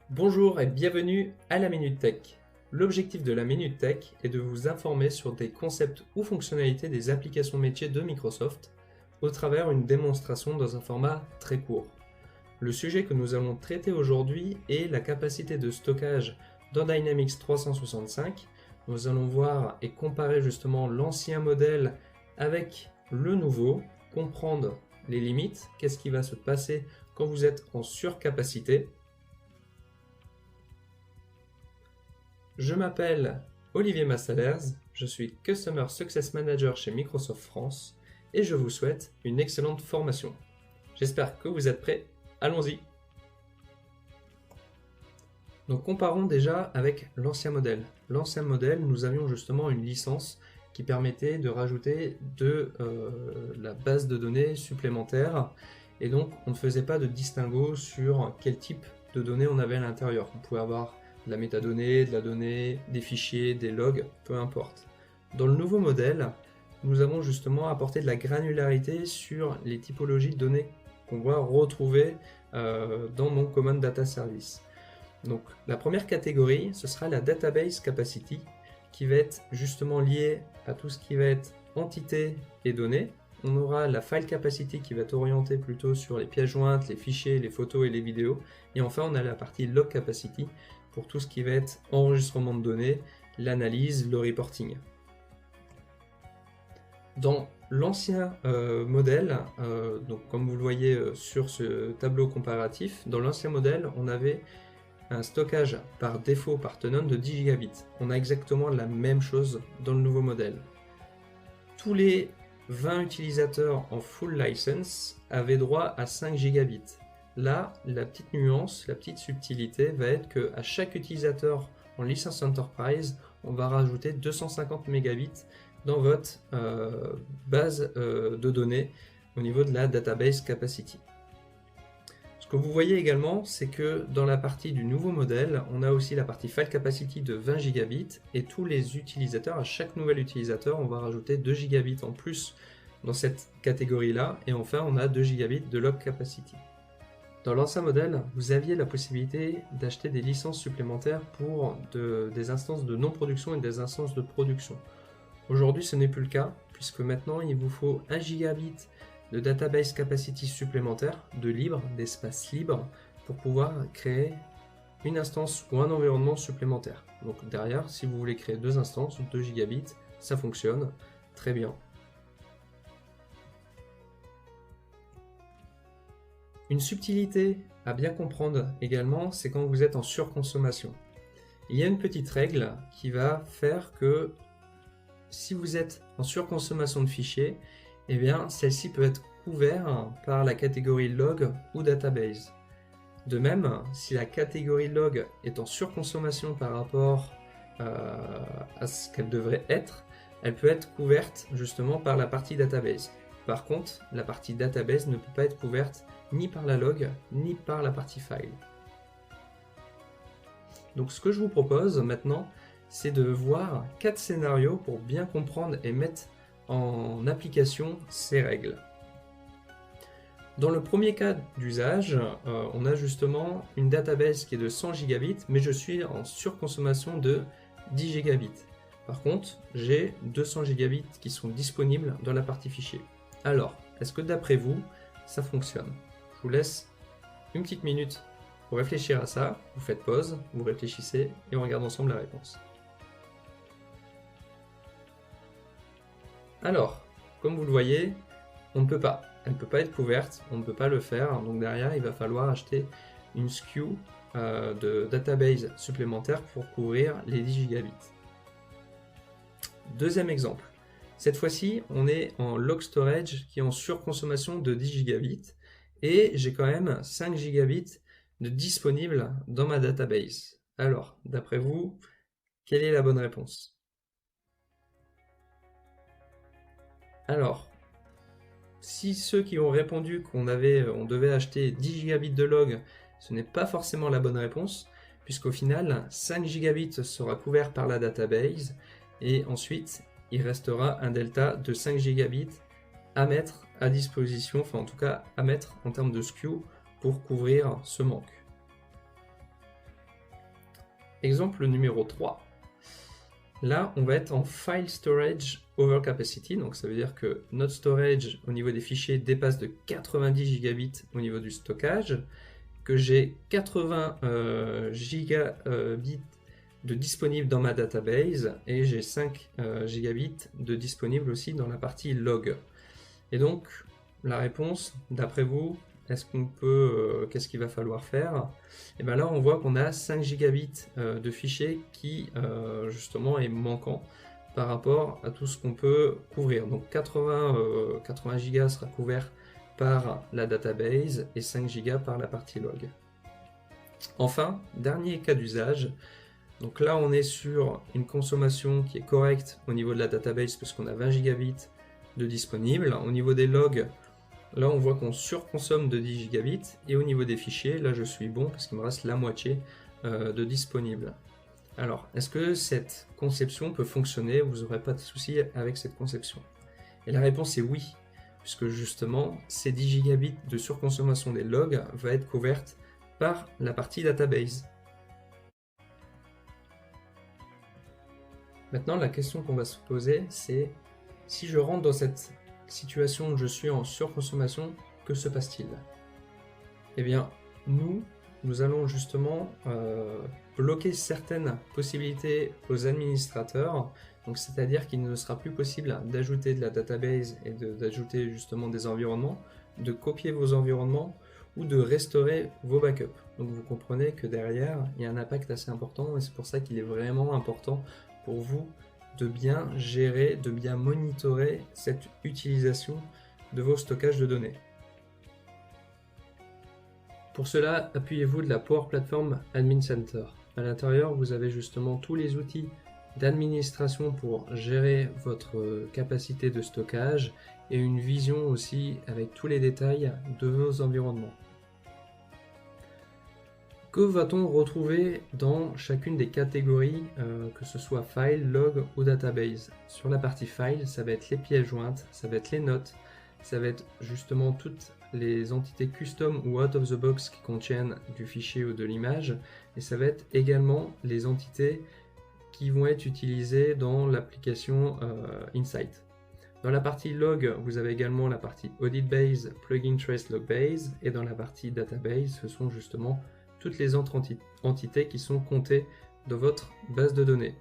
Bonjour et bienvenue à la Minute Tech. L'objectif de la Minute Tech est de vous informer sur des concepts ou fonctionnalités des applications métiers de Microsoft au travers d'une démonstration dans un format très court. Le sujet que nous allons traiter aujourd'hui est la capacité de stockage dans Dynamics 365. Nous allons voir et comparer justement l'ancien modèle avec le nouveau, comprendre les limites, qu'est-ce qui va se passer quand vous êtes en surcapacité. Je m'appelle Olivier Massalers, je suis Customer Success Manager chez Microsoft France et je vous souhaite une excellente formation. J'espère que vous êtes prêts, allons-y. Donc comparons déjà avec l'ancien modèle. L'ancien modèle, nous avions justement une licence qui permettait de rajouter de la base de données supplémentaire et donc on ne faisait pas de distinguo sur quel type de données on avait à l'intérieur. On pouvait avoir de la métadonnée, de la donnée, des fichiers, des logs, peu importe. Dans le nouveau modèle, nous avons justement apporté de la granularité sur les typologies de données qu'on va retrouver dans mon Common Data Service. Donc la première catégorie, ce sera la Database Capacity, qui va être justement liée à tout ce qui va être entité et données. On aura la File Capacity qui va être orientée plutôt sur les pièces jointes, les fichiers, les photos et les vidéos. Et enfin, on a la partie Log Capacity pour tout ce qui va être enregistrement de données, l'analyse, le reporting. Dans l'ancien modèle, donc comme vous le voyez sur ce tableau comparatif, dans l'ancien modèle, on avait un stockage par défaut par tenant de 10 gigabits. On a exactement la même chose dans le nouveau modèle. Tous les 20 utilisateurs en full license avaient droit à 5 gigabits. Là, la petite nuance, la petite subtilité va être qu'à chaque utilisateur en licence Enterprise, on va rajouter 250 mégabits dans votre base de données au niveau de la Database Capacity. Ce que vous voyez également, c'est que dans la partie du nouveau modèle, on a aussi la partie File Capacity de 20 gigabits et tous les utilisateurs, à chaque nouvel utilisateur, on va rajouter 2 gigabits en plus dans cette catégorie-là et enfin on a 2 gigabits de Log Capacity. Dans l'ancien modèle, vous aviez la possibilité d'acheter des licences supplémentaires pour des instances de non-production et des instances de production. Aujourd'hui, ce n'est plus le cas, puisque maintenant, il vous faut 1 gigabit de database capacity supplémentaire, de libre, d'espace libre, pour pouvoir créer une instance ou un environnement supplémentaire. Donc derrière, si vous voulez créer 2 instances, 2 gigabits, ça fonctionne très bien. Une subtilité à bien comprendre également, c'est quand vous êtes en surconsommation. Il y a une petite règle qui va faire que si vous êtes en surconsommation de fichiers, eh bien celle-ci peut être couverte par la catégorie log ou database. De même, si la catégorie log est en surconsommation par rapport à ce qu'elle devrait être, elle peut être couverte justement par la partie database. Par contre, la partie database ne peut pas être couverte ni par la log, ni par la partie file. Donc ce que je vous propose maintenant, c'est de voir 4 scénarios pour bien comprendre et mettre en application ces règles. Dans le premier cas d'usage, on a justement une database qui est de 100 gigabits, mais je suis en surconsommation de 10 gigabits. Par contre, j'ai 200 gigabits qui sont disponibles dans la partie fichier. Alors, est-ce que d'après vous, ça fonctionne? Je vous laisse une petite minute pour réfléchir à ça. Vous faites pause, vous réfléchissez et on regarde ensemble la réponse. Alors, comme vous le voyez, on ne peut pas. Elle ne peut pas être couverte, on ne peut pas le faire. Donc derrière, il va falloir acheter une SKU de database supplémentaire pour couvrir les 10 gigabits. Deuxième exemple. Cette fois-ci, on est en log storage qui est en surconsommation de 10 gigabits et j'ai quand même 5 gigabits de disponibles dans ma database. Alors, d'après vous, quelle est la bonne réponse? Alors, si ceux qui ont répondu qu'on devait acheter 10 gigabits de log, ce n'est pas forcément la bonne réponse, puisqu'au final, 5 gigabits sera couvert par la database et ensuite, il restera un delta de 5 gigabits à mettre à disposition, enfin en tout cas à mettre en termes de SKU pour couvrir ce manque. Exemple numéro 3. Là, on va être en File Storage Overcapacity, donc ça veut dire que notre storage au niveau des fichiers dépasse de 90 gigabits au niveau du stockage, que j'ai 80 gigabits de disponible dans ma database et j'ai 5 gigabits de disponible aussi dans la partie log. Et donc, la réponse, d'après vous, qu'est-ce qu'il va falloir faire? Et bien là, on voit qu'on a 5 gigabits de fichiers qui, justement, est manquant par rapport à tout ce qu'on peut couvrir. Donc 80 gigas sera couvert par la database et 5 gigas par la partie log. Enfin, dernier cas d'usage. Donc là, on est sur une consommation qui est correcte au niveau de la database parce qu'on a 20 gigabits de disponible. Au niveau des logs, là, on voit qu'on surconsomme de 10 gigabits. Et au niveau des fichiers, là, je suis bon parce qu'il me reste la moitié de disponible. Alors, est-ce que cette conception peut fonctionner? Vous n'aurez pas de souci avec cette conception? Et la réponse est oui, puisque justement, ces 10 gigabits de surconsommation des logs va être couverte par la partie database. Maintenant, la question qu'on va se poser, c'est si je rentre dans cette situation où je suis en surconsommation, que se passe-t-il? Eh bien, nous allons justement bloquer certaines possibilités aux administrateurs, donc c'est-à-dire qu'il ne sera plus possible d'ajouter de la database et d'ajouter justement des environnements, de copier vos environnements ou de restaurer vos backups. Donc vous comprenez que derrière, il y a un impact assez important et c'est pour ça qu'il est vraiment important pour vous de bien gérer, de bien monitorer cette utilisation de vos stockages de données. Pour cela, appuyez-vous de la Power Platform Admin Center. À l'intérieur, vous avez justement tous les outils d'administration pour gérer votre capacité de stockage et une vision aussi avec tous les détails de vos environnements. Que va-t-on retrouver dans chacune des catégories, que ce soit file, log ou database? Sur la partie file, ça va être les pièces jointes, ça va être les notes, ça va être justement toutes les entités custom ou out of the box qui contiennent du fichier ou de l'image, et ça va être également les entités qui vont être utilisées dans l'application Insight. Dans la partie log, vous avez également la partie audit base, plugin trace log base, et dans la partie database, ce sont justement toutes les autres entités qui sont comptées dans votre base de données.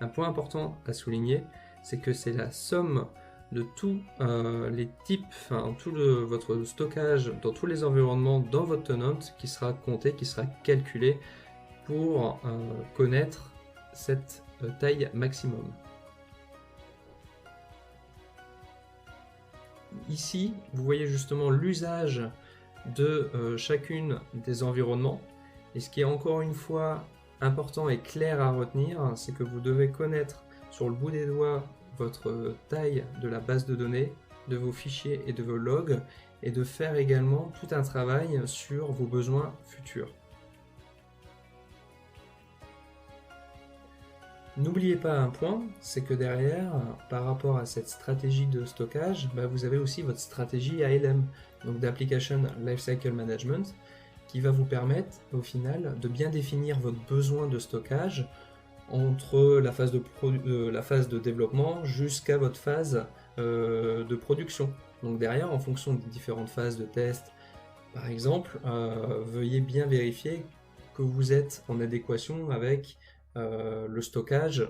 Un point important à souligner, c'est que c'est la somme de tous les types, votre stockage dans tous les environnements dans votre tenant qui sera compté, qui sera calculé pour connaître cette taille maximum. Ici, vous voyez justement l'usage de chacune des environnements. Et ce qui est encore une fois important et clair à retenir, c'est que vous devez connaître sur le bout des doigts votre taille de la base de données, de vos fichiers et de vos logs, et de faire également tout un travail sur vos besoins futurs. N'oubliez pas un point, c'est que derrière, par rapport à cette stratégie de stockage, vous avez aussi votre stratégie ALM, donc d'Application Lifecycle Management, qui va vous permettre au final de bien définir votre besoin de stockage entre la phase de développement jusqu'à votre phase de production. Donc derrière, en fonction des différentes phases de test, par exemple, veuillez bien vérifier que vous êtes en adéquation avec le stockage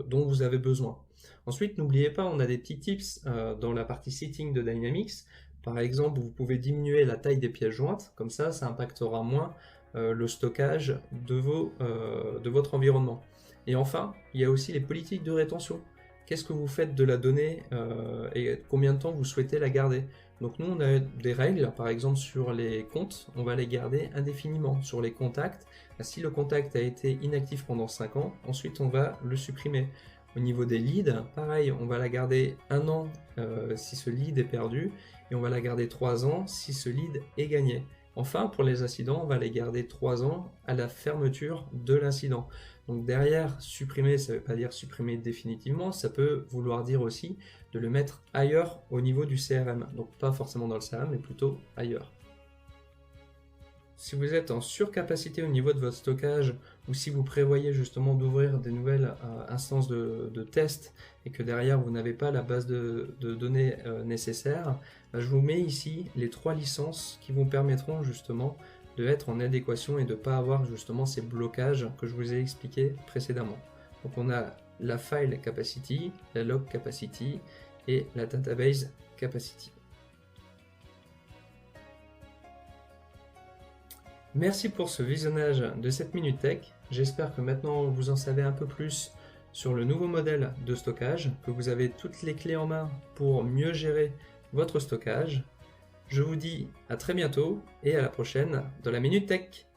dont vous avez besoin. Ensuite, n'oubliez pas, on a des petits tips dans la partie setting de Dynamics. Par exemple, vous pouvez diminuer la taille des pièces jointes, comme ça impactera moins le stockage de votre environnement. Et enfin, il y a aussi les politiques de rétention. Qu'est-ce que vous faites de la donnée et combien de temps vous souhaitez la garder? Donc nous, on a des règles, par exemple sur les comptes, on va les garder indéfiniment. Sur les contacts, si le contact a été inactif pendant 5 ans, ensuite on va le supprimer. Au niveau des leads, pareil, on va la garder 1 an si ce lead est perdu, et on va la garder 3 ans si ce lead est gagné. Enfin, pour les incidents, on va les garder 3 ans à la fermeture de l'incident. Donc derrière, supprimer, ça ne veut pas dire supprimer définitivement, ça peut vouloir dire aussi de le mettre ailleurs au niveau du CRM. Donc pas forcément dans le CRM, mais plutôt ailleurs. si vous êtes en surcapacité au niveau de votre stockage ou si vous prévoyez justement d'ouvrir des nouvelles instances de test et que derrière vous n'avez pas la base de données nécessaire, je vous mets ici les 3 licences qui vous permettront justement de être en adéquation et de ne pas avoir justement ces blocages que je vous ai expliqué précédemment. Donc on a la file capacity, la log capacity et la database capacity. Merci pour ce visionnage de cette Minute Tech. J'espère que maintenant vous en savez un peu plus sur le nouveau modèle de stockage, que vous avez toutes les clés en main pour mieux gérer votre stockage. Je vous dis à très bientôt et à la prochaine dans la Minute Tech.